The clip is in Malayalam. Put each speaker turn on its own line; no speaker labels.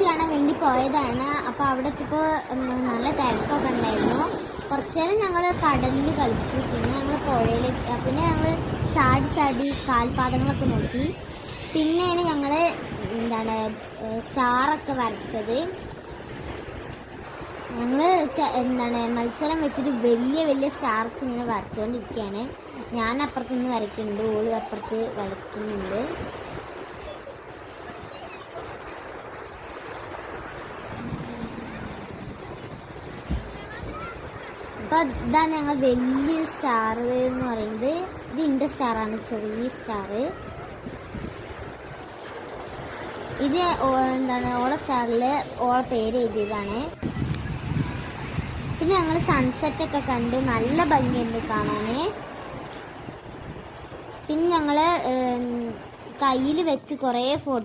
കാണാൻ വേണ്ടി പോയതാണ്. അപ്പോൾ അവിടെ എത്തിയപ്പോൾ നല്ല തിരക്കൊക്കെ ഉണ്ടായിരുന്നു. കുറച്ച് നേരം ഞങ്ങൾ കടലിൽ കളിച്ചു, പിന്നെ ഞങ്ങൾ പുഴയിൽ, പിന്നെ ഞങ്ങൾ ചാടി കാൽപാദങ്ങളൊക്കെ നോക്കി. പിന്നെയാണ് ഞങ്ങൾ സ്റ്റാറൊക്കെ വരച്ചത്. ഞങ്ങൾ മത്സരം വെച്ചിട്ട് വലിയ സ്റ്റാർസ് ഇങ്ങനെ വരച്ചുകൊണ്ടിരിക്കുകയാണ്. ഞാൻ അപ്പുറത്ത് നിന്ന് വരയ്ക്കുന്നുണ്ട്, ഓള് അപ്പുറത്ത് വരയ്ക്കുന്നുണ്ട്. അപ്പോൾ ഇതാണ് ഞങ്ങൾ വലിയ സ്റ്റാർ എന്ന് പറയുന്നത്. ഇത് ഇൻ്റെ സ്റ്റാറാണ്, ചെറിയ സ്റ്റാർ. ഇത് ഓളെ സ്റ്റാറിൽ ഓളെ പേര് എഴുതിയതാണ്. പിന്നെ ഞങ്ങൾ സൺസെറ്റൊക്കെ കണ്ട് നല്ല ഭംഗിയുണ്ട് കാണാൻ. പിന്നെ ഞങ്ങൾ കയ്യിൽ വെച്ച് കുറേ ഫോട്ടോ